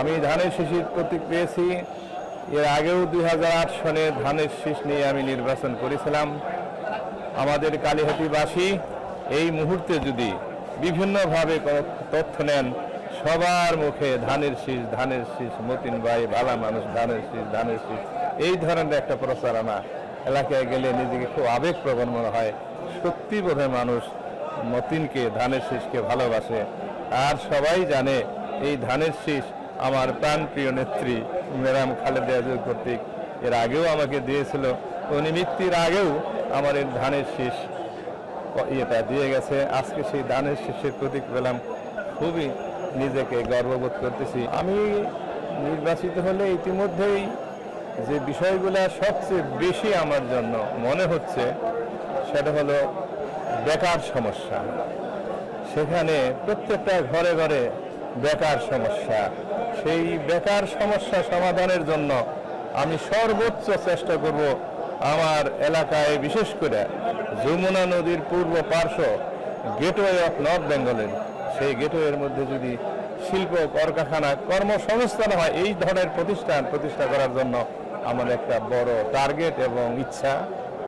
আমি ধানের শীষের প্রতীক পেয়েছি। এর আগেও 2008 সনে ধানের শীষ নিয়ে আমি নির্বাচন করেছিলাম। আমাদের কালীহাটিবাসী এই মুহূর্তে যদি বিভিন্নভাবে তথ্য নেন, সবার মুখে ধানের শীষ, মতিন ভাই ভালো মানুষ, ধানের শীষ এই ধরনের একটা প্রচারণা এলাকায় গেলে নিজেকে খুব আবেগপ্রবণ মনে হয়। সত্যি বোধহয় মানুষ মতিনকে, ধানের শীষকে ভালোবাসে। আর সবাই জানে এই ধানের শীষ আমার প্রাণপ্রিয় নেত্রী ম্যাডাম খালেদা জিয়া কর্তৃক এর আগেও আমাকে দিয়েছিল। উনি মৃত্যুর আগেও আমার এই ধানের শীষ ইয়েটা দিয়ে গেছে। আজকে সেই ধানের শীষের প্রতীক পেলাম, খুবই নিজেকে গর্ববোধ করতেছি। আমি নির্বাচিত হলে ইতিমধ্যেই যে বিষয়গুলো সবচেয়ে বেশি আমার জন্য মনে হচ্ছে সেটা হলো বেকার সমস্যা। সেখানে প্রত্যেকটা ঘরে ঘরে বেকার সমস্যা। সেই বেকার সমস্যা সমাধানের জন্য আমি সর্বোচ্চ চেষ্টা করব। আমার এলাকায় বিশেষ করে যমুনা নদীর পূর্ব পার্শ্ব গেটওয়ে অফ নর্থ বেঙ্গলের সেই গেটওয়ের মধ্যে যদি শিল্প, কলকারখানা, কর্মসংস্থান হয়, এই ধরনের প্রতিষ্ঠা করার জন্য আমার একটা বড় টার্গেট এবং ইচ্ছা।